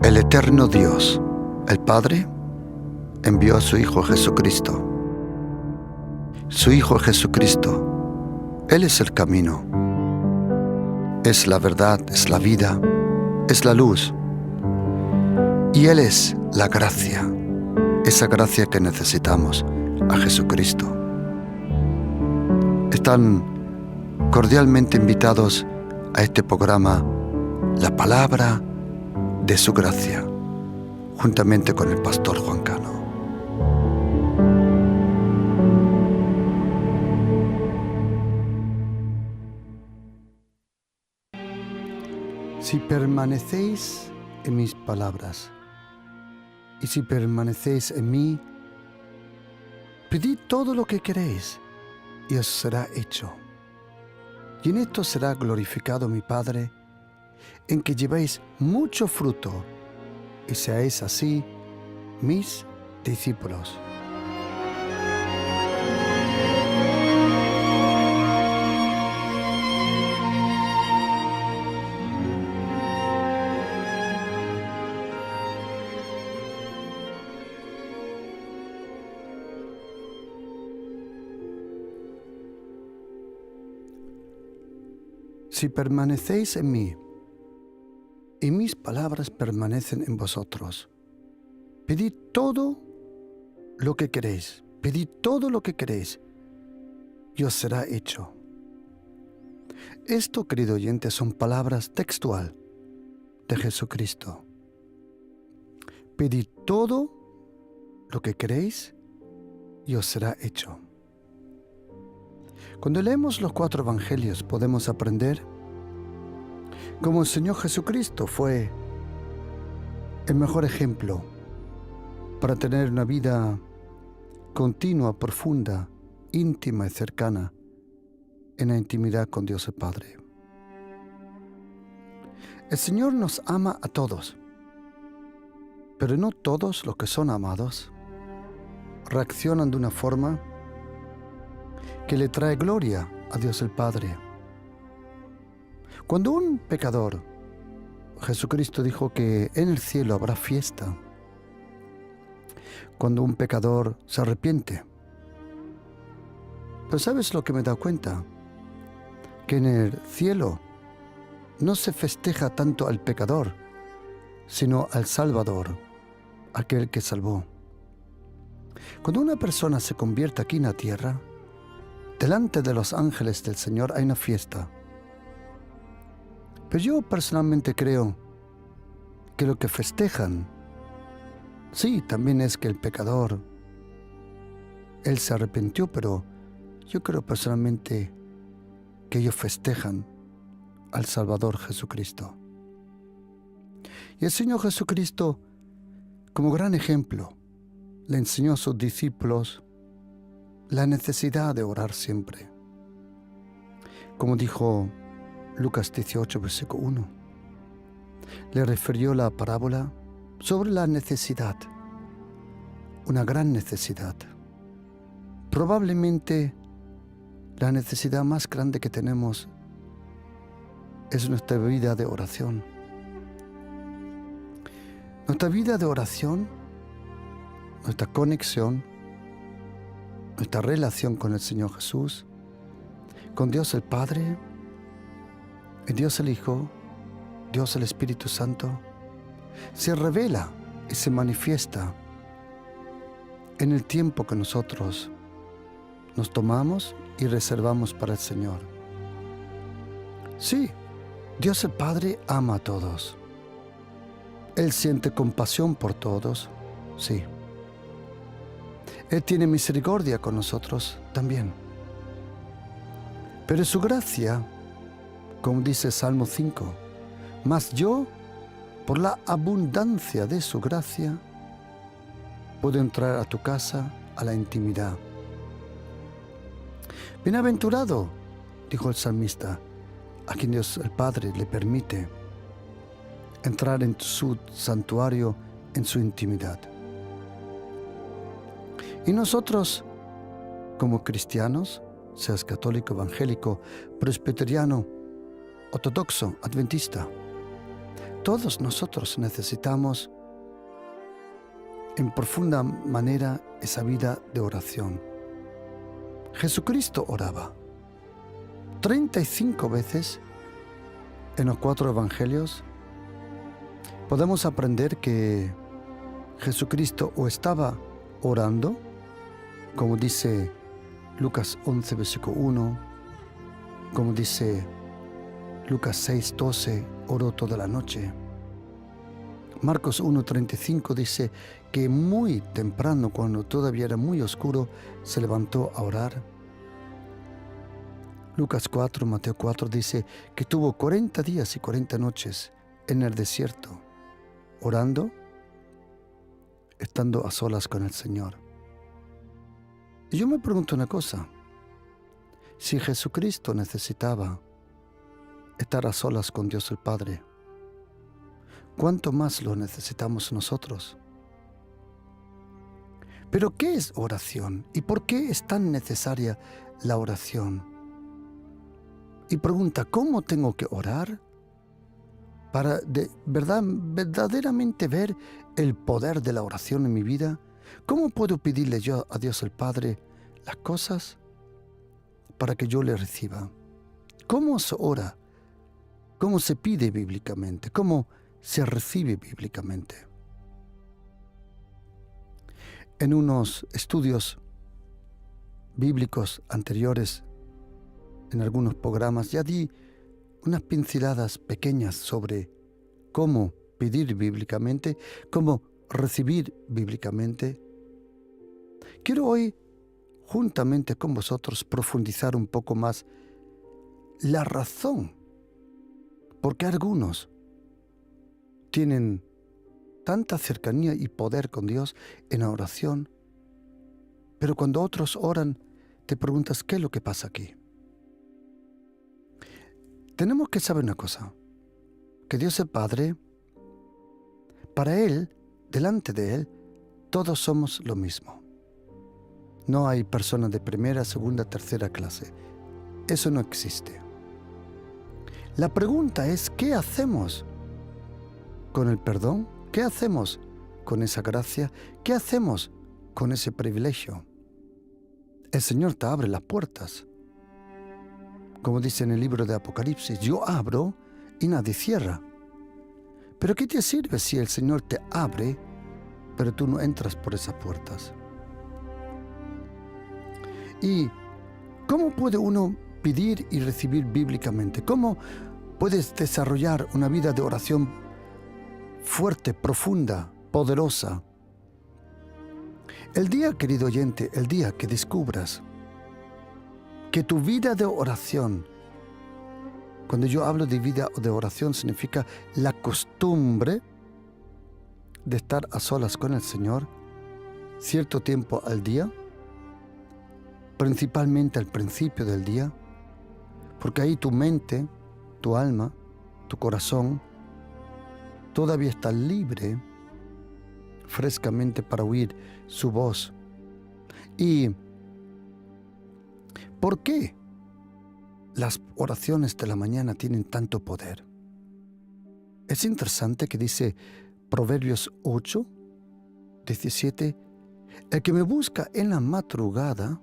El eterno Dios, el Padre, envió a su Hijo Jesucristo. Su Hijo Jesucristo, Él es el camino, es la verdad, es la vida, es la luz. Y Él es la gracia, esa gracia que necesitamos, a Jesucristo. Están cordialmente invitados a este programa, La Palabra de su Gracia, juntamente con el pastor Juan Cano. Si permanecéis en mis palabras, y si permanecéis en mí, pedid todo lo que queréis, y os será hecho. Y en esto será glorificado mi Padre, en que llevéis mucho fruto, y seáis así mis discípulos. Si permanecéis en mí, y mis palabras permanecen en vosotros, pedid todo lo que queréis, pedid todo lo que queréis, y os será hecho. Esto, querido oyente, son palabras textual de Jesucristo. Pedid todo lo que queréis, y os será hecho. Cuando leemos los 4 evangelios podemos aprender cómo el Señor Jesucristo fue el mejor ejemplo para tener una vida continua, profunda, íntima y cercana en la intimidad con Dios el Padre. El Señor nos ama a todos, pero no todos los que son amados reaccionan de una forma que le trae gloria a Dios el Padre. Cuando un pecador, Jesucristo dijo que en el cielo habrá fiesta. Cuando un pecador se arrepiente. Pero ¿sabes lo que me he dado cuenta? Que en el cielo no se festeja tanto al pecador, sino al Salvador, aquel que salvó. Cuando una persona se convierte aquí en la tierra, delante de los ángeles del Señor hay una fiesta. Pero yo personalmente creo que lo que festejan, sí, también es que el pecador, él se arrepintió, pero yo creo personalmente que ellos festejan al Salvador Jesucristo. Y el Señor Jesucristo, como gran ejemplo, le enseñó a sus discípulos la necesidad de orar siempre. Como dijo Lucas 18, versículo 1, le refirió la parábola sobre la necesidad, una gran necesidad. Probablemente la necesidad más grande que tenemos es nuestra vida de oración. Nuestra vida de oración, nuestra conexión, nuestra relación con el Señor Jesús, con Dios el Padre, y Dios el Hijo, Dios el Espíritu Santo, se revela y se manifiesta en el tiempo que nosotros nos tomamos y reservamos para el Señor. Sí, Dios el Padre ama a todos. Él siente compasión por todos, sí. Él tiene misericordia con nosotros también. Pero su gracia, como dice Salmo 5, mas yo, por la abundancia de su gracia, puedo entrar a tu casa, a la intimidad. Bienaventurado, dijo el salmista, a quien Dios el Padre le permite entrar en su santuario, en su intimidad. Y nosotros, como cristianos, seas católico, evangélico, presbiteriano, ortodoxo, adventista, todos nosotros necesitamos en profunda manera esa vida de oración. Jesucristo oraba 35 veces en los 4 evangelios. Podemos aprender que Jesucristo o estaba orando, como dice Lucas 11, versículo 1, como dice Lucas 6, 12, oró toda la noche. Marcos 1:35 dice que muy temprano, cuando todavía era muy oscuro, se levantó a orar. Lucas 4, Mateo 4 dice que tuvo 40 días y 40 noches en el desierto, orando, estando a solas con el Señor. Y yo me pregunto una cosa: si Jesucristo necesitaba estar a solas con Dios el Padre, ¿cuánto más lo necesitamos nosotros? Pero ¿qué es oración? ¿Y por qué es tan necesaria la oración? Y pregunta, ¿cómo tengo que orar para verdaderamente ver el poder de la oración en mi vida? ¿Cómo puedo pedirle yo a Dios el Padre las cosas para que yo le reciba? ¿Cómo se ora? ¿Cómo se pide bíblicamente? ¿Cómo se recibe bíblicamente? En unos estudios bíblicos anteriores, en algunos programas, ya di unas pinceladas pequeñas sobre cómo pedir bíblicamente, cómo recibir bíblicamente. Quiero hoy, juntamente con vosotros, profundizar un poco más la razón por qué algunos tienen tanta cercanía y poder con Dios en la oración, pero cuando otros oran, te preguntas, ¿qué es lo que pasa aquí? Tenemos que saber una cosa, que Dios el Padre, para Él, delante de Él, todos somos lo mismo. No hay personas de primera, segunda, tercera clase. Eso no existe. La pregunta es, ¿qué hacemos con el perdón? ¿Qué hacemos con esa gracia? ¿Qué hacemos con ese privilegio? El Señor te abre las puertas. Como dice en el libro de Apocalipsis, yo abro y nadie cierra. Pero ¿qué te sirve si el Señor te abre, pero tú no entras por esas puertas? ¿Y cómo puede uno pedir y recibir bíblicamente? ¿Cómo puedes desarrollar una vida de oración fuerte, profunda, poderosa? El día, querido oyente, el día que descubras que tu vida de oración, cuando yo hablo de vida de oración, significa la costumbre de estar a solas con el Señor cierto tiempo al día, principalmente al principio del día, porque ahí tu mente, tu alma, tu corazón, todavía está libre, frescamente para oír su voz. ¿Y por qué las oraciones de la mañana tienen tanto poder? Es interesante que dice Proverbios 8, 17, el que me busca en la madrugada,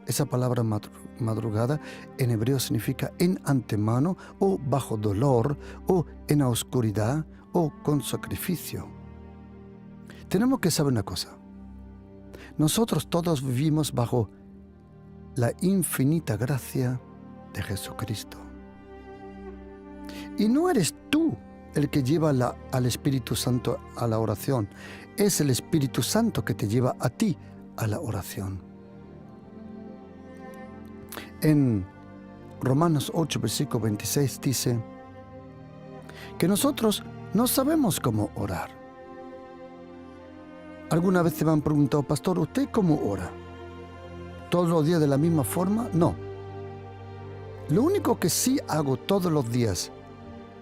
esa palabra madrugada en hebreo significa en antemano o bajo dolor o en la oscuridad o con sacrificio. Tenemos que saber una cosa. Nosotros todos vivimos bajo la infinita gracia de Jesucristo. Y no eres tú el que lleva al Espíritu Santo a la oración. Es el Espíritu Santo que te lleva a ti a la oración. En Romanos 8, versículo 26 dice que nosotros no sabemos cómo orar. ¿Alguna vez te me han preguntado, pastor, ¿usted cómo ora? ¿Todos los días de la misma forma? No. Lo único que sí hago todos los días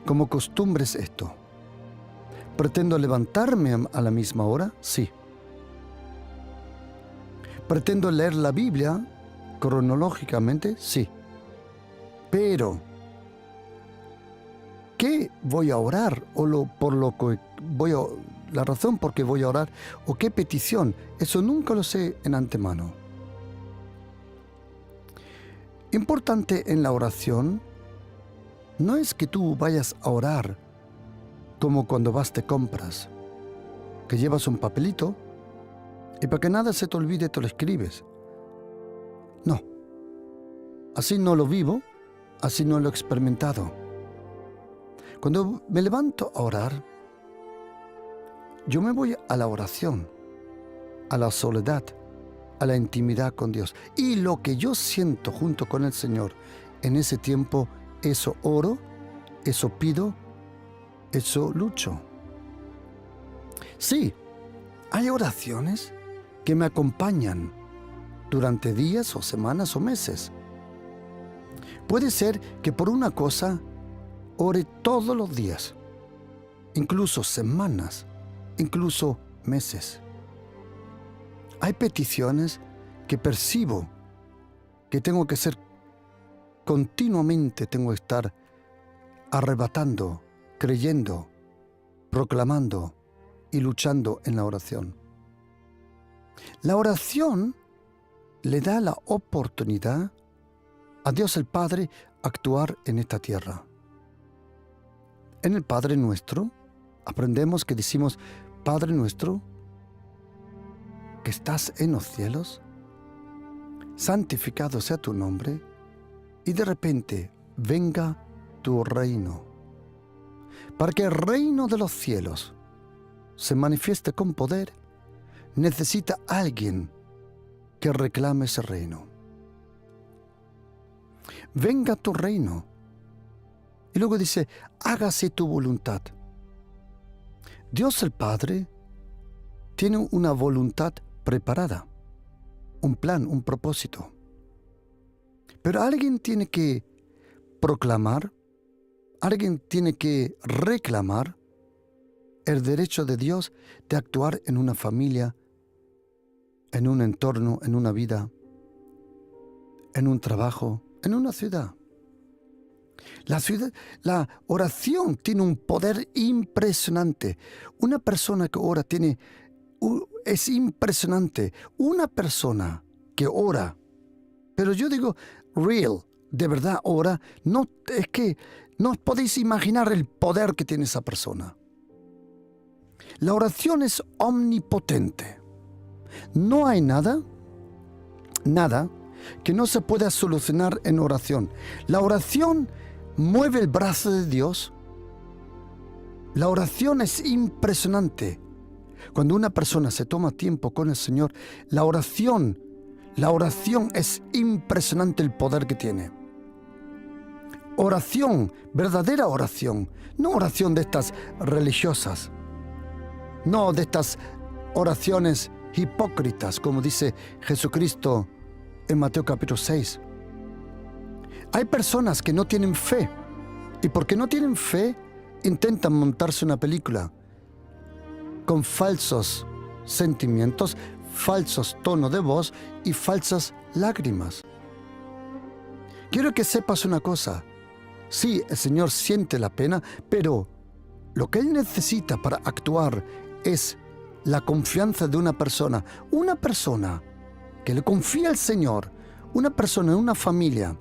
como costumbre es esto. ¿Pretendo levantarme a la misma hora? Sí. ¿Pretendo leer la Biblia cronológicamente? Sí. Pero qué voy a orar o por lo que la razón por qué voy a orar o qué petición. Eso nunca lo sé en antemano. Importante en la oración no es que tú vayas a orar como cuando vas de compras, que llevas un papelito y para que nada se te olvide te lo escribes. No, así no lo vivo, así no lo he experimentado. Cuando me levanto a orar, yo me voy a la oración, a la soledad, a la intimidad con Dios. Y lo que yo siento junto con el Señor en ese tiempo, eso oro, eso pido, eso lucho. Sí, hay oraciones que me acompañan durante días o semanas o meses. Puede ser que por una cosa ore todos los días, incluso semanas, incluso meses. Hay peticiones que percibo que tengo que ser continuamente, tengo que estar arrebatando, creyendo, proclamando y luchando en la oración. La oración le da la oportunidad a Dios el Padre actuar en esta tierra. En el Padre Nuestro aprendemos que decimos: Padre nuestro, que estás en los cielos, santificado sea tu nombre, y de repente venga tu reino. Para que el reino de los cielos se manifieste con poder, necesita alguien que reclame ese reino. Venga tu reino. Y luego dice: hágase tu voluntad. Dios el Padre tiene una voluntad preparada, un plan, un propósito. Pero alguien tiene que proclamar, alguien tiene que reclamar el derecho de Dios de actuar en una familia, en un entorno, en una vida, en un trabajo, en una ciudad. La oración tiene un poder impresionante. Una persona que ora es impresionante. Una persona que ora, pero yo digo real, de verdad ora, es que no os podéis imaginar el poder que tiene esa persona. La oración es omnipotente. No hay nada que no se pueda solucionar en oración. La oración mueve el brazo de Dios. La oración es impresionante. Cuando una persona se toma tiempo con el Señor, la oración es impresionante el poder que tiene. Oración, verdadera oración, no oración de estas religiosas, no de estas oraciones hipócritas, como dice Jesucristo en Mateo capítulo 6. Hay personas que no tienen fe, y porque no tienen fe, intentan montarse una película con falsos sentimientos, falsos tonos de voz y falsas lágrimas. Quiero que sepas una cosa. Sí, el Señor siente la pena, pero lo que Él necesita para actuar es la confianza de una persona que le confía al Señor, una persona en una familia,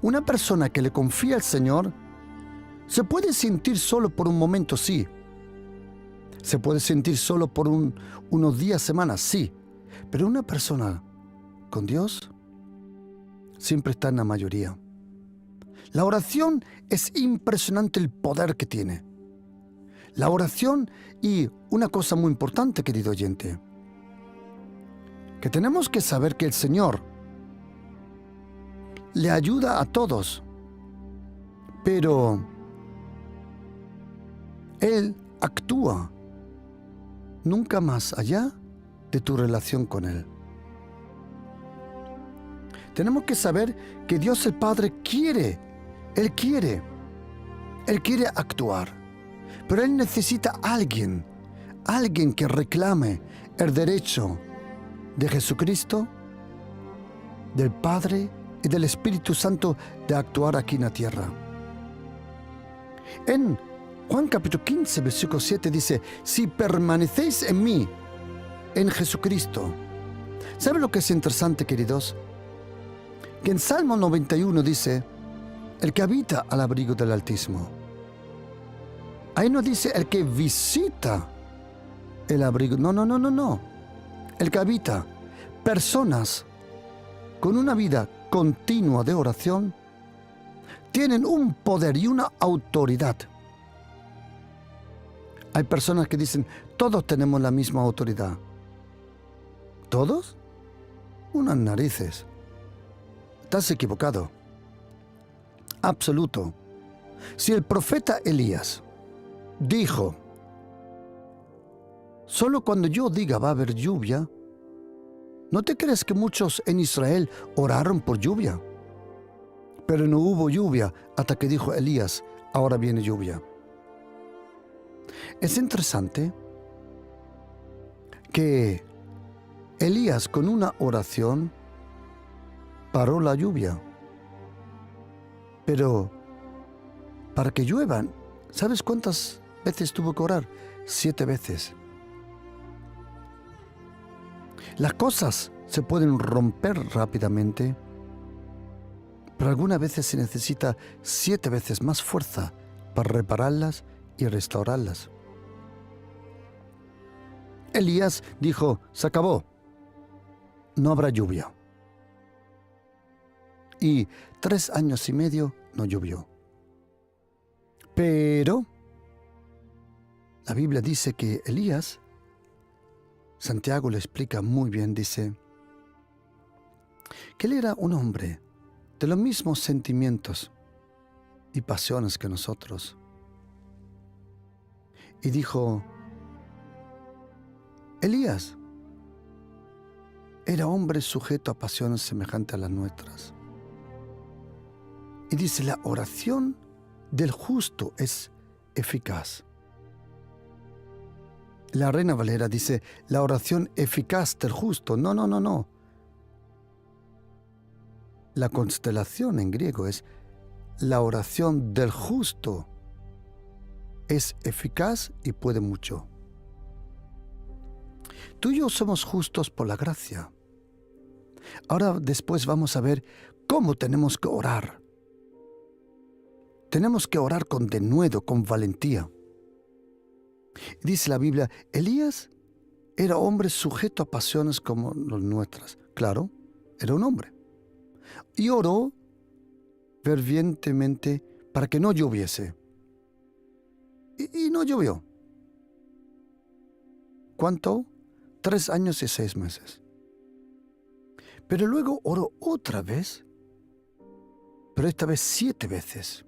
una persona que le confía al Señor. Se puede sentir solo por un momento, sí. Se puede sentir solo por unos días, semanas, sí. Pero una persona con Dios siempre está en la mayoría. La oración es impresionante el poder que tiene. La oración, y una cosa muy importante, querido oyente, que tenemos que saber que el Señor le ayuda a todos, pero Él actúa nunca más allá de tu relación con Él. Tenemos que saber que Dios el Padre Él quiere actuar, pero Él necesita a alguien que reclame el derecho de Jesucristo, del Padre y del Espíritu Santo de actuar aquí en la tierra. En Juan capítulo 15, versículo 7 dice, si permanecéis en mí, en Jesucristo. ¿Sabe lo que es interesante, queridos? Que en Salmo 91 dice, el que habita al abrigo del Altísimo. Ahí no dice el que visita el abrigo. No. El que habita. Personas con una vida continua de oración tienen un poder y una autoridad. Hay personas que dicen, todos tenemos la misma autoridad. ¿Todos? Unas narices. Estás equivocado. Absoluto. Si el profeta Elías dijo, solo cuando yo diga va a haber lluvia, ¿no te crees que muchos en Israel oraron por lluvia? Pero no hubo lluvia hasta que dijo Elías, ahora viene lluvia. Es interesante que Elías con una oración paró la lluvia. Pero para que lluevan, ¿sabes cuántas veces tuvo que orar? 7 veces. Las cosas se pueden romper rápidamente, pero algunas veces se necesita 7 veces más fuerza para repararlas y restaurarlas. Elías dijo, se acabó, no habrá lluvia. Y 3 años y medio no llovió. Pero la Biblia dice que Elías, Santiago le explica muy bien, dice que él era un hombre de los mismos sentimientos y pasiones que nosotros. Y dijo, Elías era hombre sujeto a pasiones semejantes a las nuestras. Y dice, la oración del justo es eficaz. La Reina Valera dice, la oración eficaz del justo. No. La constelación en griego es, la oración del justo es eficaz y puede mucho. Tú y yo somos justos por la gracia. Ahora después vamos a ver cómo tenemos que orar. Tenemos que orar con denuedo, con valentía. Dice la Biblia, Elías era hombre sujeto a pasiones como las nuestras. Claro, era un hombre. Y oró fervientemente para que no lloviese. Y no llovió. ¿Cuánto? 3 años y 6 meses. Pero luego oró otra vez, pero esta vez 7 veces.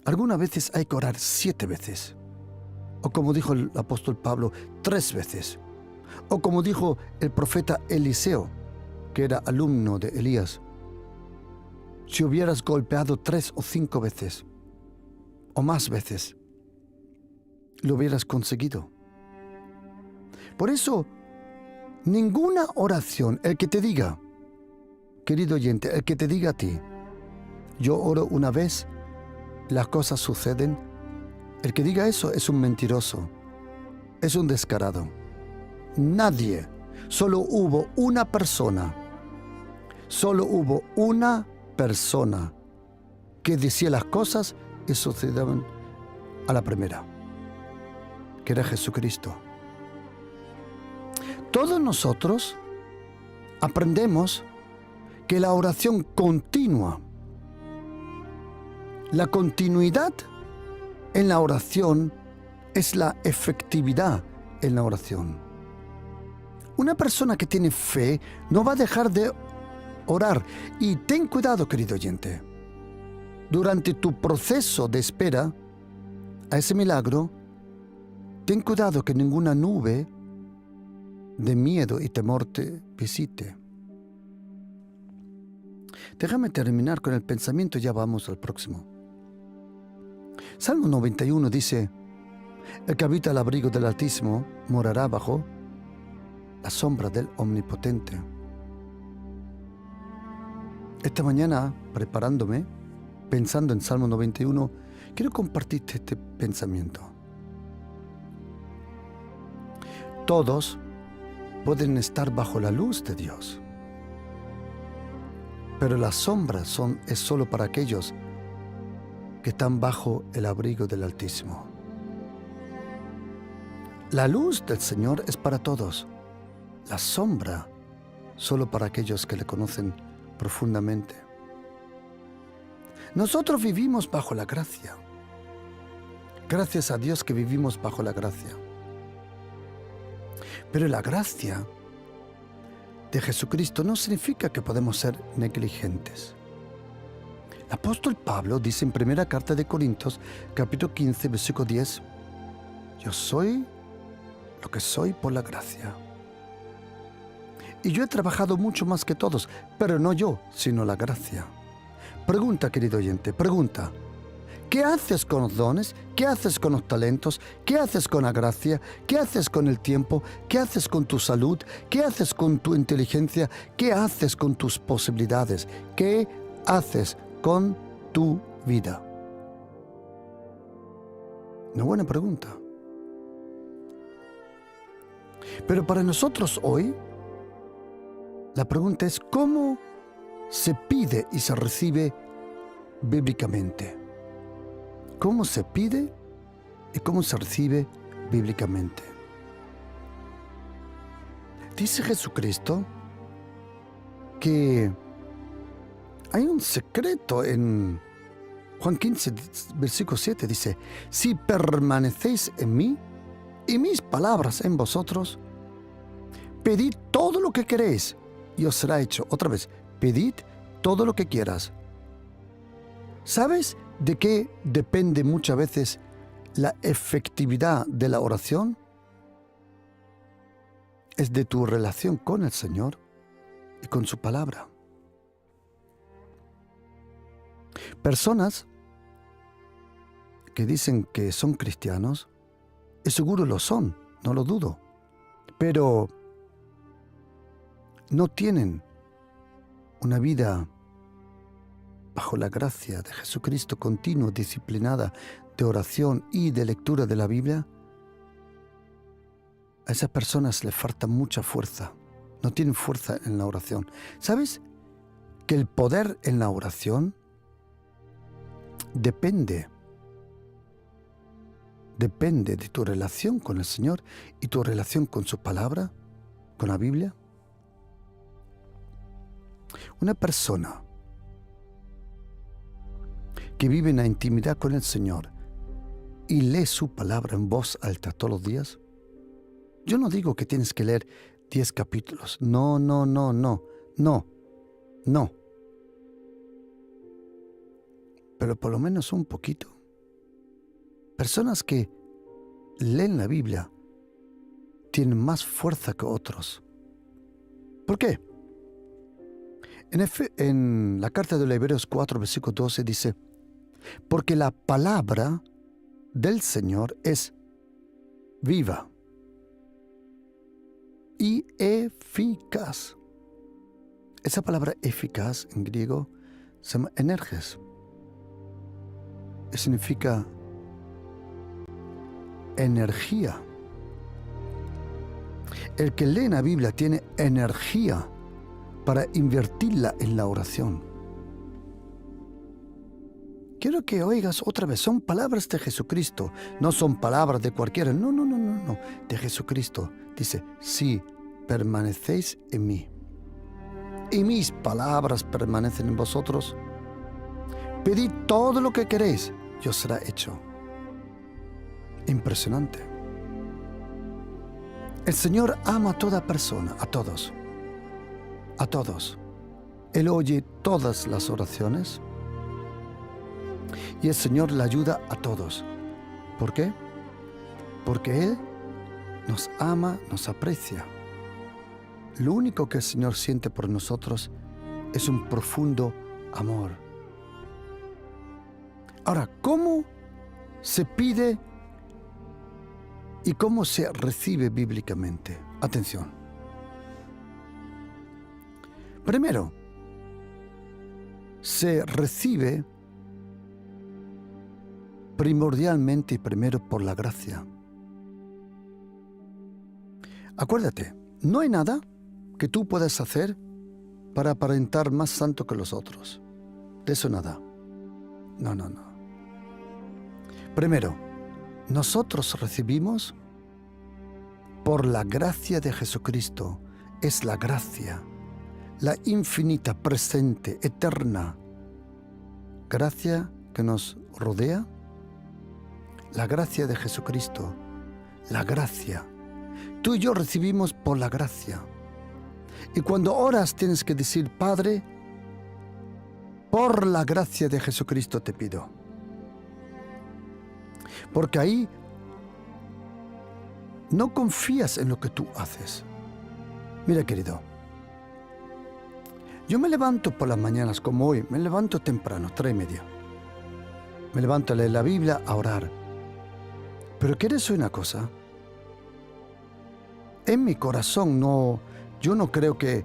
Algunas veces hay que orar 7 veces. O como dijo el apóstol Pablo, 3 veces. O como dijo el profeta Eliseo, que era alumno de Elías. Si hubieras golpeado 3 o 5 veces, o más veces, lo hubieras conseguido. Por eso, ninguna oración, el que te diga, querido oyente, el que te diga a ti, yo oro una vez, las cosas suceden, el que diga eso es un mentiroso, es un descarado. Nadie, solo hubo una persona que decía las cosas y sucedieron a la primera, que era Jesucristo. Todos nosotros aprendemos que la oración continua, la continuidad en la oración es la efectividad en la oración. Una persona que tiene fe no va a dejar de orar. Y ten cuidado, querido oyente. Durante tu proceso de espera a ese milagro, ten cuidado que ninguna nube de miedo y temor te visite. Déjame terminar con el pensamiento y ya vamos al próximo. Salmo 91 dice, el que habita al abrigo del Altísimo morará bajo la sombra del Omnipotente. Esta mañana, preparándome, pensando en Salmo 91, quiero compartirte este pensamiento. Todos pueden estar bajo la luz de Dios, pero la sombra es solo para aquellos que están bajo el abrigo del Altísimo. La luz del Señor es para todos, la sombra solo para aquellos que le conocen profundamente. Nosotros vivimos bajo la gracia. Gracias a Dios que vivimos bajo la gracia. Pero la gracia de Jesucristo no significa que podemos ser negligentes. El apóstol Pablo dice en primera carta de Corintios, capítulo 15, versículo 10, yo soy lo que soy por la gracia. Y yo he trabajado mucho más que todos, pero no yo, sino la gracia. Pregunta, querido oyente, pregunta. ¿Qué haces con los dones? ¿Qué haces con los talentos? ¿Qué haces con la gracia? ¿Qué haces con el tiempo? ¿Qué haces con tu salud? ¿Qué haces con tu inteligencia? ¿Qué haces con tus posibilidades? ¿Qué haces con tu vida? Una buena pregunta. Pero para nosotros hoy, la pregunta es ¿cómo se pide y se recibe bíblicamente? ¿Cómo se pide y cómo se recibe bíblicamente? Dice Jesucristo que hay un secreto en Juan 15, versículo 7, dice, si permanecéis en mí y mis palabras en vosotros, pedid todo lo que queréis y os será hecho. Otra vez, pedid todo lo que quieras. ¿Sabes de qué depende muchas veces la efectividad de la oración? Es de tu relación con el Señor y con su palabra. Personas que dicen que son cristianos, y seguro lo son, no lo dudo, pero no tienen una vida bajo la gracia de Jesucristo continua, disciplinada, de oración y de lectura de la Biblia. A esas personas les falta mucha fuerza, no tienen fuerza en la oración. ¿Sabes que el poder en la oración depende de tu relación con el Señor y tu relación con su palabra, con la Biblia? Una persona que vive en la intimidad con el Señor y lee su palabra en voz alta todos los días. Yo no digo que tienes que leer 10 capítulos. No. Pero por lo menos un poquito. Personas que leen la Biblia tienen más fuerza que otros. ¿Por qué? En la carta de los Hebreos 4, versículo 12 dice, porque la palabra del Señor es viva y eficaz. Esa palabra eficaz en griego se llama energes. Significa energía. El que lee la Biblia tiene energía para invertirla en la oración. Quiero que oigas otra vez, son palabras de Jesucristo, no son palabras de cualquiera, no, de Jesucristo. Dice, si permanecéis en mí y mis palabras permanecen en vosotros, pedid todo lo que queréis y os será hecho. Impresionante. El Señor ama a toda persona, a todos. Él oye todas las oraciones y el Señor le ayuda a todos. ¿Por qué? Porque Él nos ama, nos aprecia. Lo único que el Señor siente por nosotros es un profundo amor. Ahora, ¿cómo se pide y cómo se recibe bíblicamente? Atención. Primero, se recibe primordialmente y primero por la gracia. Acuérdate, no hay nada que tú puedas hacer para aparentar más santo que los otros. De eso nada. No. Primero, nosotros recibimos por la gracia de Jesucristo. Es la gracia, la infinita, presente, eterna gracia que nos rodea. La gracia de Jesucristo, la gracia. Tú y yo recibimos por la gracia. Y cuando oras tienes que decir: Padre, por la gracia de Jesucristo te pido. Porque ahí no confías en lo que tú haces. Mira, querido, yo me levanto por las mañanas como hoy, me levanto temprano, 3:30. Me levanto a leer la Biblia, a orar. Pero ¿quieres una cosa? En mi corazón yo no creo que,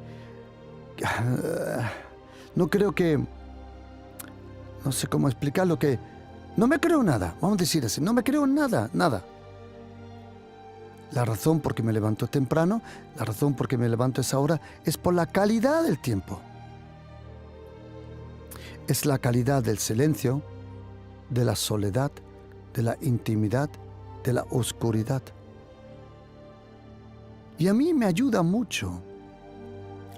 no sé cómo explicarlo, que no me creo nada, vamos a decir así, no me creo nada. La razón por qué me levanto temprano, la razón por qué me levanto a esa hora, es por la calidad del tiempo. Es la calidad del silencio, de la soledad, de la intimidad, de la oscuridad. Y a mí me ayuda mucho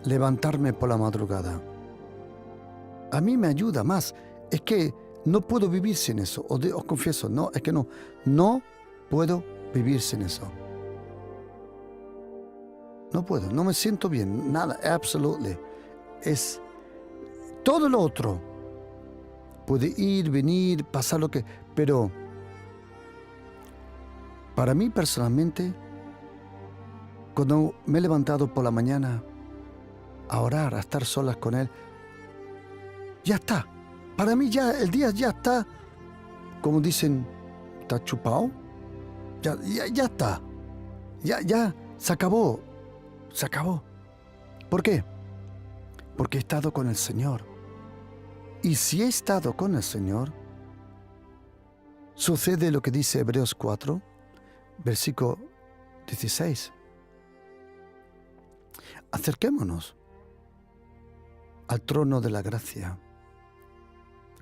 levantarme por la madrugada. A mí me ayuda más. Es que no puedo vivir sin eso. Os confieso, no puedo vivir sin eso. No puedo, no me siento bien, nada, absolutely. Es todo lo otro. Puede ir, venir, pasar lo que... Pero para mí personalmente, cuando me he levantado por la mañana a orar, a estar solas con Él, ya está. Para mí ya el día ya está, como dicen, está chupado. Ya está. Ya se acabó. Se acabó. ¿Por qué? Porque he estado con el Señor. Y si he estado con el Señor, sucede lo que dice Hebreos 4, versículo 16. Acerquémonos al trono de la gracia,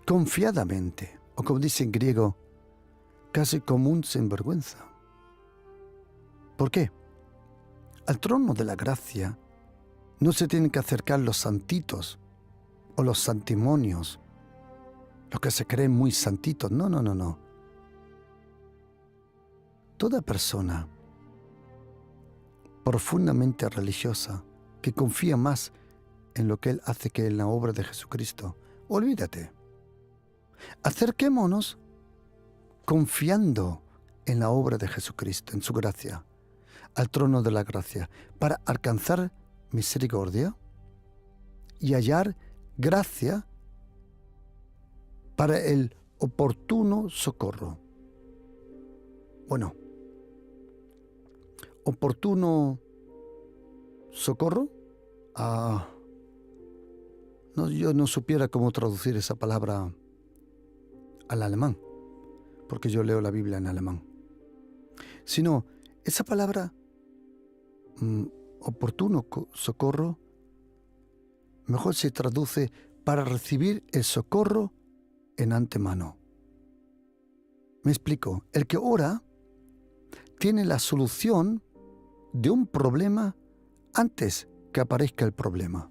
confiadamente, o como dice en griego, casi como un sinvergüenza. ¿Por qué? Al trono de la gracia no se tienen que acercar los santitos o los santimonios, los que se creen muy santitos. No. Toda persona profundamente religiosa que confía más en lo que Él hace que en la obra de Jesucristo, olvídate. Acerquémonos confiando en la obra de Jesucristo, en su gracia, al trono de la gracia, para alcanzar misericordia y hallar gracia para el oportuno socorro. Bueno, oportuno socorro, yo no supiera cómo traducir esa palabra al alemán, porque yo leo la Biblia en alemán. Sino, esa palabra oportuno socorro, mejor se traduce para recibir el socorro en antemano. Me explico. El que ora tiene la solución de un problema antes que aparezca el problema.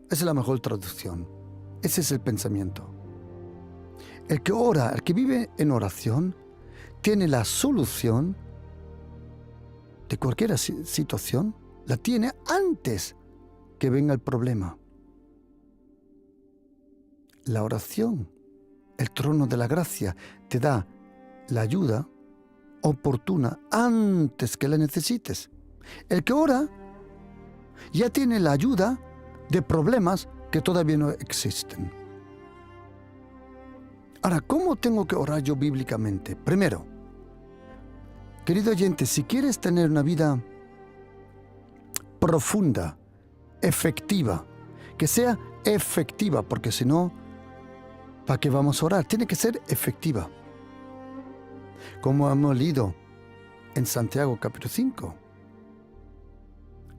Esa es la mejor traducción. Ese es el pensamiento. El que ora, el que vive en oración, tiene la solución de cualquier situación, la tiene antes que venga el problema. La oración, el trono de la gracia, te da la ayuda oportuna antes que la necesites. El que ora ya tiene la ayuda de problemas que todavía no existen. Ahora, ¿cómo tengo que orar yo bíblicamente? Primero, querido oyente, si quieres tener una vida profunda, efectiva, que sea efectiva, porque si no, ¿para qué vamos a orar? Tiene que ser efectiva. Como hemos leído en Santiago capítulo 5,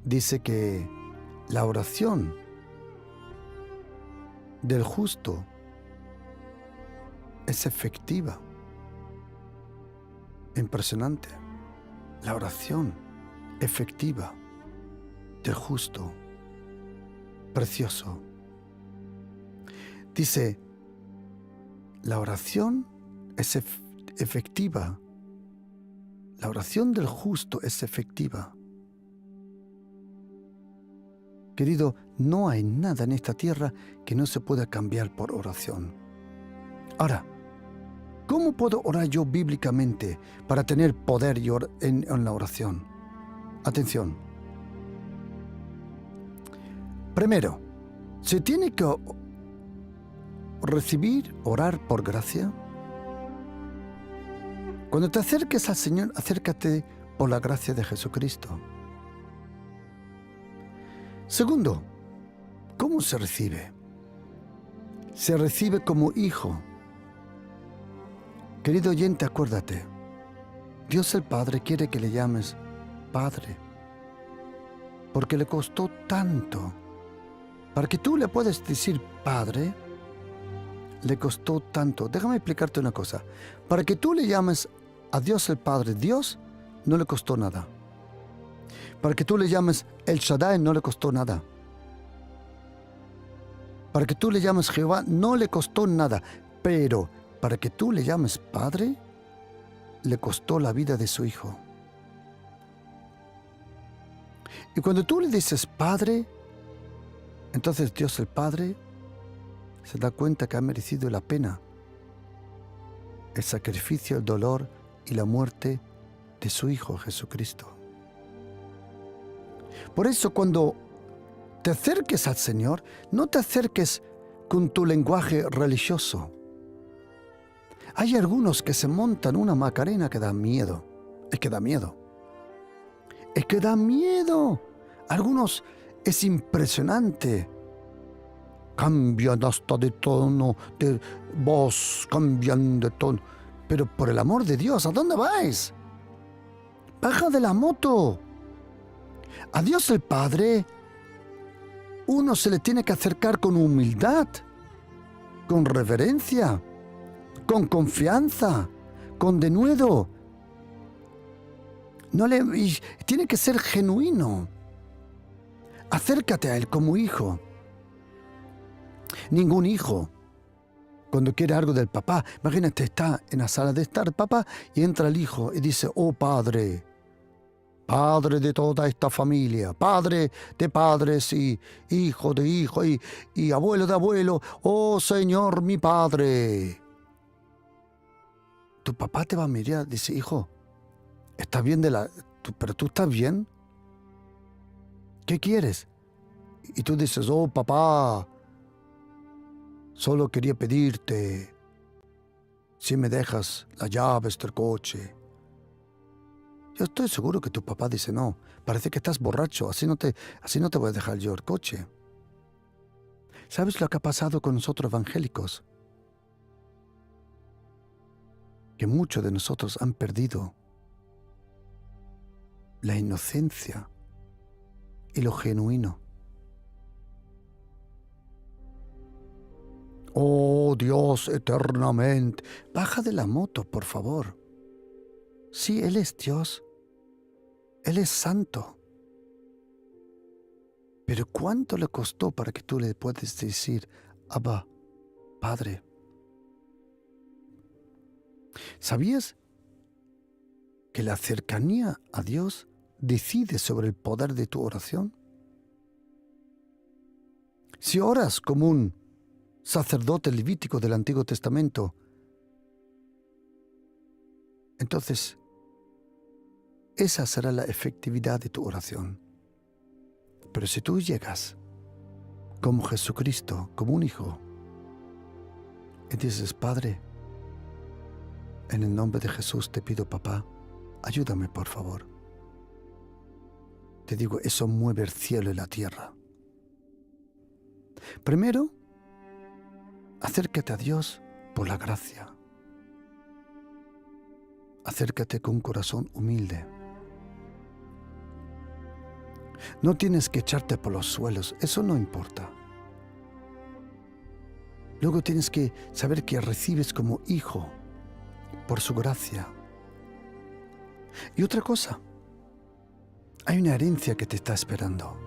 dice que la oración del justo es efectiva. Impresionante. La oración efectiva del justo. Precioso. Dice, la oración es efectiva. La oración del justo es efectiva. Querido, no hay nada en esta tierra que no se pueda cambiar por oración. Ahora, ¿cómo puedo orar yo bíblicamente para tener poder en la oración? Atención. Primero, se tiene que orar por gracia. Cuando te acerques al Señor, acércate por la gracia de Jesucristo. Segundo, ¿cómo se recibe? Se recibe como hijo. Querido oyente, acuérdate, Dios el Padre quiere que le llames Padre, porque le costó tanto. Para que tú le puedas decir Padre, le costó tanto. Déjame explicarte una cosa. Para que tú le llames a Dios el Padre Dios, no le costó nada. Para que tú le llames El Shaddai, no le costó nada. Para que tú le llames Jehová, no le costó nada. Pero para que tú le llames Padre, le costó la vida de su Hijo. Y cuando tú le dices Padre, entonces Dios el Padre se da cuenta que ha merecido la pena, el sacrificio, el dolor y la muerte de su Hijo Jesucristo. Por eso cuando te acerques al Señor, no te acerques con tu lenguaje religioso. Hay algunos que se montan una macarena que da miedo. Es que da miedo. Es que da miedo. Algunos es impresionante. Cambian hasta de tono, de voz, cambian de tono. Pero por el amor de Dios, ¿a dónde vais? Baja de la moto. A Dios el Padre, uno se le tiene que acercar con humildad, con reverencia, con confianza, con denuedo. Tiene que ser genuino. Acércate a Él como hijo. Ningún hijo, cuando quiere algo del papá, imagínate, está en la sala de estar papá y entra el hijo y dice, oh Padre, Padre de toda esta familia, Padre de padres y hijo de hijo y abuelo de abuelo, oh Señor mi Padre. Tu papá te va a mirar, dice, hijo, ¿estás bien pero tú estás bien? ¿Qué quieres? Y tú dices, oh papá, solo quería pedirte si me dejas las llaves del coche. Yo estoy seguro que tu papá dice, no, parece que estás borracho, así no te voy a dejar yo el coche. ¿Sabes lo que ha pasado con nosotros evangélicos? Que muchos de nosotros han perdido la inocencia y lo genuino. Oh Dios eternamente, baja de la moto, por favor. Sí, Él es Dios. Él es santo. Pero ¿cuánto le costó para que tú le puedas decir, Abba, Padre? ¿Sabías que la cercanía a Dios decide sobre el poder de tu oración? Si oras como un sacerdote levítico del Antiguo Testamento, entonces esa será la efectividad de tu oración. Pero si tú llegas como Jesucristo, como un hijo, y dices, Padre, en el nombre de Jesús te pido, papá, ayúdame por favor. Te digo, eso mueve el cielo y la tierra. Primero, acércate a Dios por la gracia. acércate con un corazón humilde. No tienes que echarte por los suelos, eso no importa. Luego tienes que saber que recibes como hijo por su gracia. Y otra cosa, hay una herencia que te está esperando.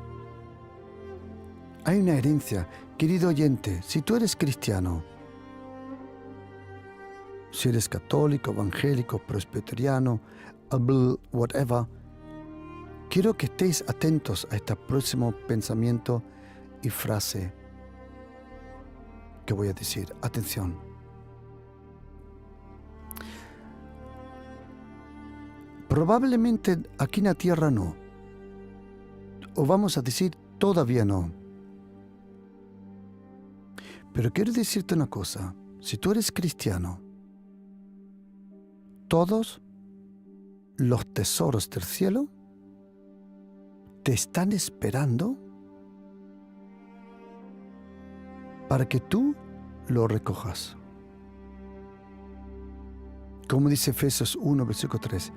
Hay una herencia, querido oyente, si tú eres cristiano, si eres católico, evangélico, presbiteriano, whatever, quiero que estéis atentos a este próximo pensamiento y frase que voy a decir. Atención. Probablemente aquí en la tierra no. O vamos a decir, todavía no. Pero quiero decirte una cosa. Si tú eres cristiano, todos los tesoros del cielo te están esperando para que tú lo recojas. Como dice Efesios 1, versículo 3.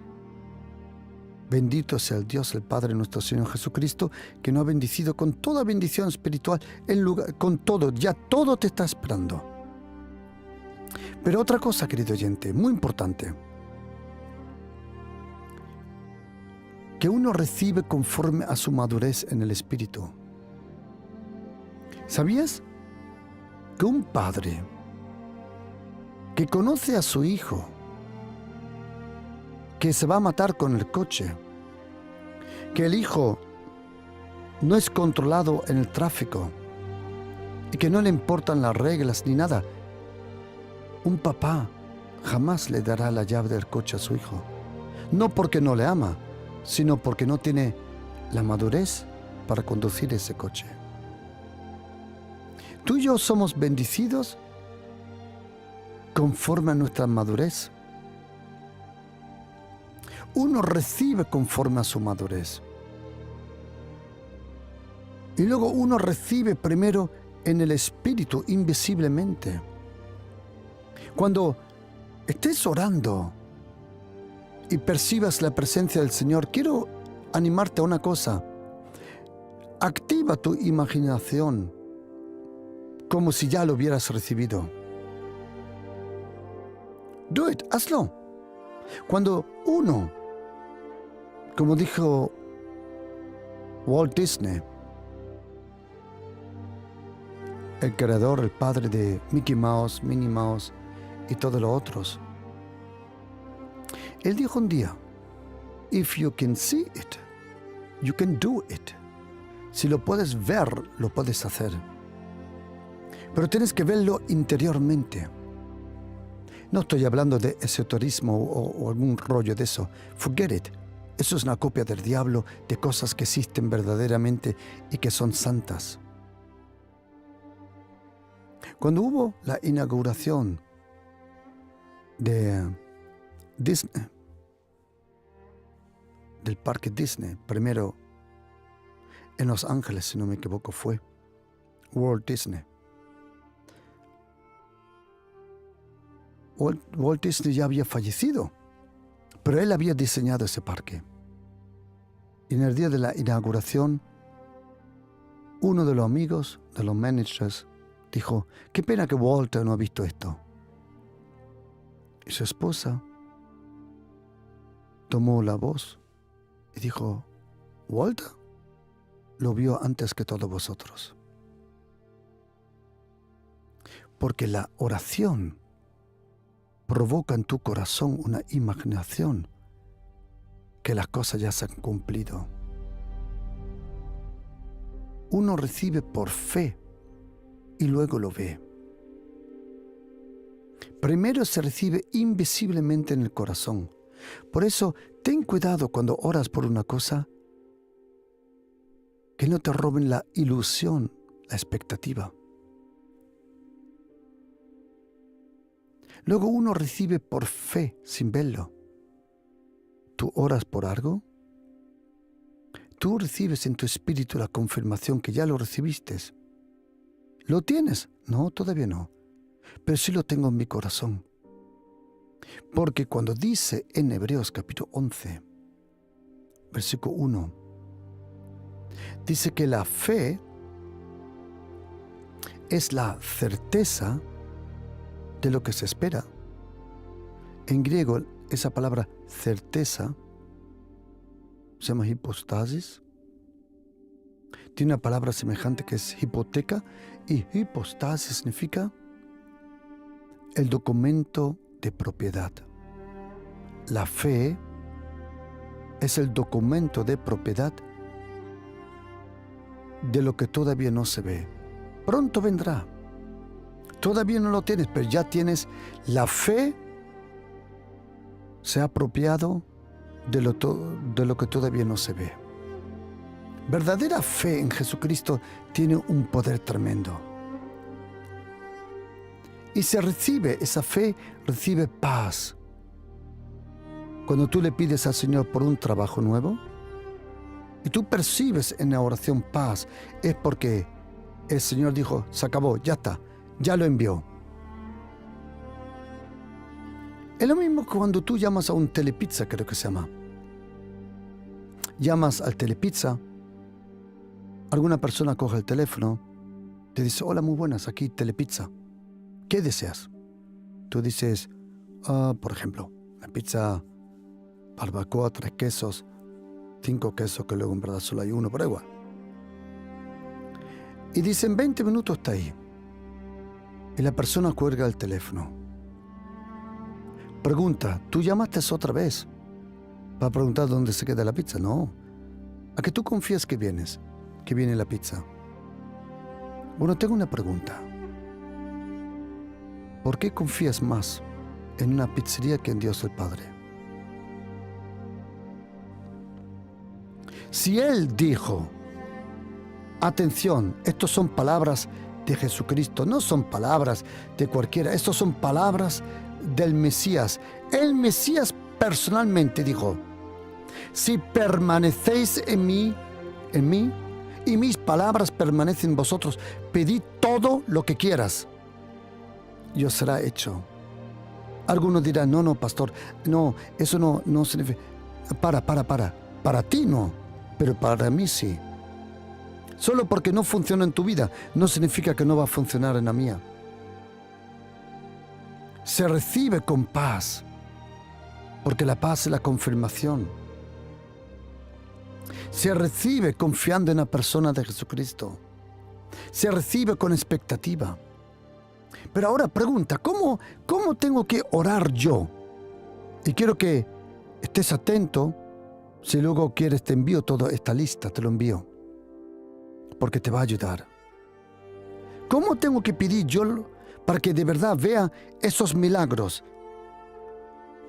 Bendito sea el Dios, el Padre de nuestro Señor Jesucristo, que nos ha bendecido con toda bendición espiritual, con todo, ya todo te está esperando. Pero otra cosa, querido oyente, muy importante, que uno recibe conforme a su madurez en el espíritu. ¿Sabías que un padre que conoce a su hijo que se va a matar con el coche, que el hijo no es controlado en el tráfico y que no le importan las reglas ni nada, un papá jamás le dará la llave del coche a su hijo? No porque no le ama, sino porque no tiene la madurez para conducir ese coche. Tú y yo somos bendecidos conforme a nuestra madurez. Uno recibe conforme a su madurez. Y luego uno recibe primero en el espíritu, invisiblemente. Cuando estés orando y percibas la presencia del Señor, quiero animarte a una cosa. Activa tu imaginación como si ya lo hubieras recibido. Do it, hazlo. Cuando uno, como dijo Walt Disney, el creador, el padre de Mickey Mouse, Minnie Mouse y todos los otros, él dijo un día, if you can see it, you can do it. Si lo puedes ver, lo puedes hacer. Pero tienes que verlo interiormente. No estoy hablando de esoterismo o algún rollo de eso. Forget it. Eso es una copia del diablo, de cosas que existen verdaderamente y que son santas. Cuando hubo la inauguración de Disney, del parque Disney, primero en Los Ángeles, si no me equivoco, fue Walt Disney. Walt Disney ya había fallecido, pero él había diseñado ese parque. Y en el día de la inauguración, uno de los amigos, de los managers, dijo, qué pena que Walter no ha visto esto. Y su esposa tomó la voz y dijo, Walter lo vio antes que todos vosotros. Porque la oración provoca en tu corazón una imaginación que las cosas ya se han cumplido. Uno recibe por fe y luego lo ve. Primero se recibe invisiblemente en el corazón. Por eso, ten cuidado cuando oras por una cosa, que no te roben la ilusión, la expectativa. Luego uno recibe por fe, sin verlo. ¿Tú oras por algo? Tú recibes en tu espíritu la confirmación que ya lo recibiste. ¿Lo tienes? No, todavía no. Pero sí lo tengo en mi corazón. Porque cuando dice en Hebreos capítulo 11, versículo 1, dice que la fe es la certeza de lo que se espera. En griego, esa palabra certeza se llama hipostasis. Tiene una palabra semejante que es hipoteca, y hipostasis significa el documento de propiedad. La fe es el documento de propiedad de lo que todavía no se ve. Pronto vendrá. Todavía no lo tienes, pero ya tienes. La fe se ha apropiado de lo que todavía no se ve. Verdadera fe en Jesucristo tiene un poder tremendo. Y se recibe, esa fe recibe paz. Cuando tú le pides al Señor por un trabajo nuevo y tú percibes en la oración paz, es porque el Señor dijo, se acabó, ya está, ya lo envió. Es lo mismo que cuando tú llamas a un telepizza, creo que se llama. Llamas al telepizza, alguna persona coge el teléfono, te dice, hola, muy buenas, aquí telepizza. ¿Qué deseas? Tú dices, por ejemplo, la pizza barbacoa, 3 quesos, 5 quesos, que luego en verdad solo hay uno, pero igual. Y dicen, 20 minutos está ahí. Y la persona cuelga el teléfono. Pregunta, ¿tú llamaste otra vez para preguntar dónde se queda la pizza? No. ¿A que tú confías que viene la pizza? Bueno, tengo una pregunta. ¿Por qué confías más en una pizzería que en Dios el Padre? Si Él dijo, atención, estos son palabras de Jesucristo, no son palabras de cualquiera, estos son palabras del Mesías. El Mesías personalmente dijo, si permanecéis en mí, y mis palabras permanecen en vosotros, pedid todo lo que quieras, y os será hecho. Algunos dirán, no, pastor, no, eso no significa. Para ti no, pero para mí sí. Solo porque no funciona en tu vida, no significa que no va a funcionar en la mía. Se recibe con paz, porque la paz es la confirmación. Se recibe confiando en la persona de Jesucristo. Se recibe con expectativa. Pero ahora pregunta, ¿cómo tengo que orar yo? Y quiero que estés atento. Si luego quieres, te envío toda esta lista, te lo envío, porque te va a ayudar. ¿Cómo tengo que pedir yo para que de verdad vea esos milagros?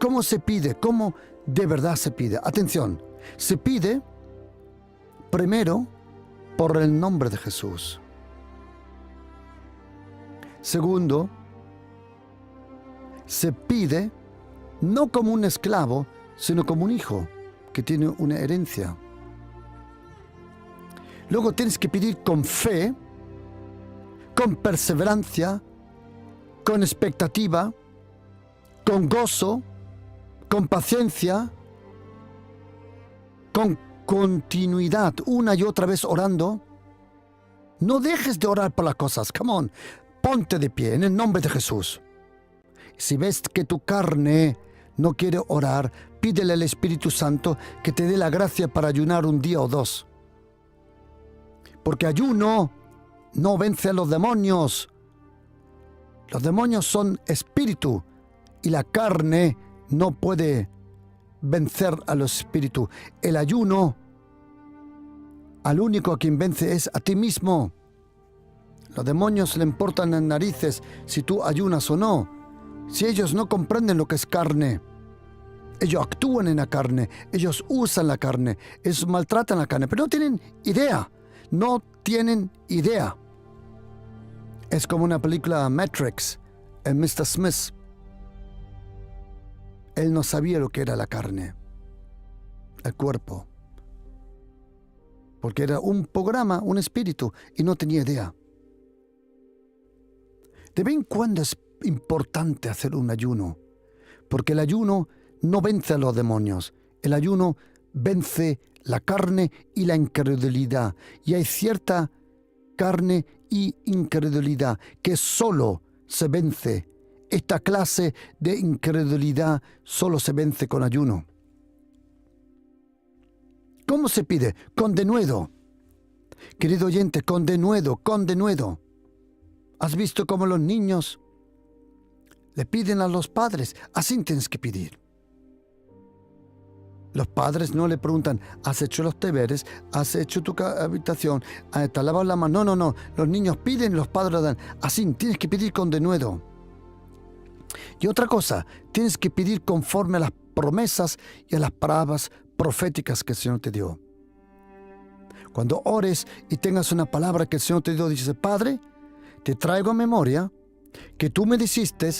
¿Cómo se pide? ¿Cómo de verdad se pide? Atención, se pide primero por el nombre de Jesús. Segundo, se pide no como un esclavo, sino como un hijo que tiene una herencia. Luego tienes que pedir con fe, con perseverancia, con expectativa, con gozo, con paciencia, con continuidad, una y otra vez orando. No dejes de orar por las cosas. Come on, ponte de pie en el nombre de Jesús. Si ves que tu carne no quiere orar, pídele al Espíritu Santo que te dé la gracia para ayunar un día o dos. Porque ayuno no vence a los demonios. Los demonios son espíritu y la carne no puede vencer a los espíritus. El ayuno, al único a quien vence es a ti mismo. Los demonios le importan las narices si tú ayunas o no. Si ellos no comprenden lo que es carne, ellos actúan en la carne, ellos usan la carne, ellos maltratan la carne, pero no tienen idea. No tienen idea. Es como una película Matrix, el Mr. Smith. Él no sabía lo que era la carne, el cuerpo, porque era un programa, un espíritu, y no tenía idea. De vez en cuando es importante hacer un ayuno, porque el ayuno no vence a los demonios. El ayuno vence la carne y la incredulidad. Y hay cierta carne y incredulidad que solo se vence. Esta clase de incredulidad solo se vence con ayuno. ¿Cómo se pide? Con denuedo. Querido oyente, con denuedo, con denuedo. ¿Has visto cómo los niños le piden a los padres? Así tienes que pedir. Los padres no le preguntan, ¿has hecho los deberes? ¿Has hecho tu habitación? ¿Te has lavado la mano? No, no, no. Los niños piden, los padres dan. Así tienes que pedir con denuedo. Y otra cosa, tienes que pedir conforme a las promesas y a las palabras proféticas que el Señor te dio. Cuando ores y tengas una palabra que el Señor te dio, dices, Padre, te traigo a memoria que tú me dijiste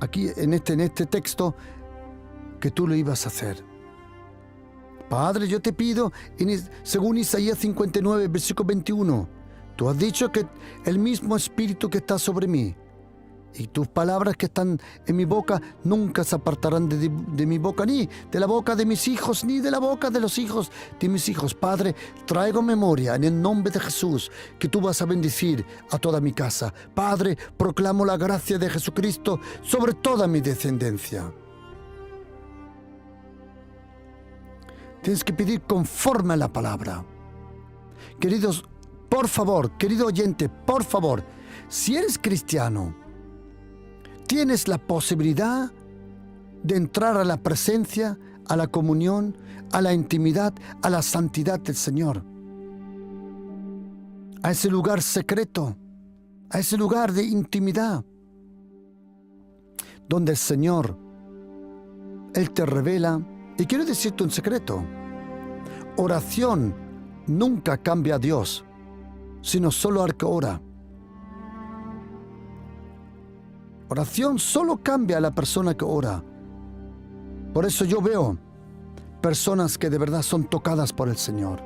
aquí en este texto que tú lo ibas a hacer. Padre, yo te pido, según Isaías 59, versículo 21, tú has dicho que el mismo Espíritu que está sobre mí y tus palabras que están en mi boca nunca se apartarán de mi boca, ni de la boca de mis hijos, ni de la boca de los hijos de mis hijos. Padre, traigo memoria en el nombre de Jesús que tú vas a bendecir a toda mi casa. Padre, proclamo la gracia de Jesucristo sobre toda mi descendencia. Tienes que pedir conforme a la palabra. Queridos, por favor, querido oyente, por favor, si eres cristiano, tienes la posibilidad de entrar a la presencia, a la comunión, a la intimidad, a la santidad del Señor. A ese lugar secreto, a ese lugar de intimidad, donde el Señor, Él te revela. Y quiero decirte un secreto. Oración nunca cambia a Dios, sino solo al que ora. Oración solo cambia a la persona que ora. Por eso yo veo personas que de verdad son tocadas por el Señor.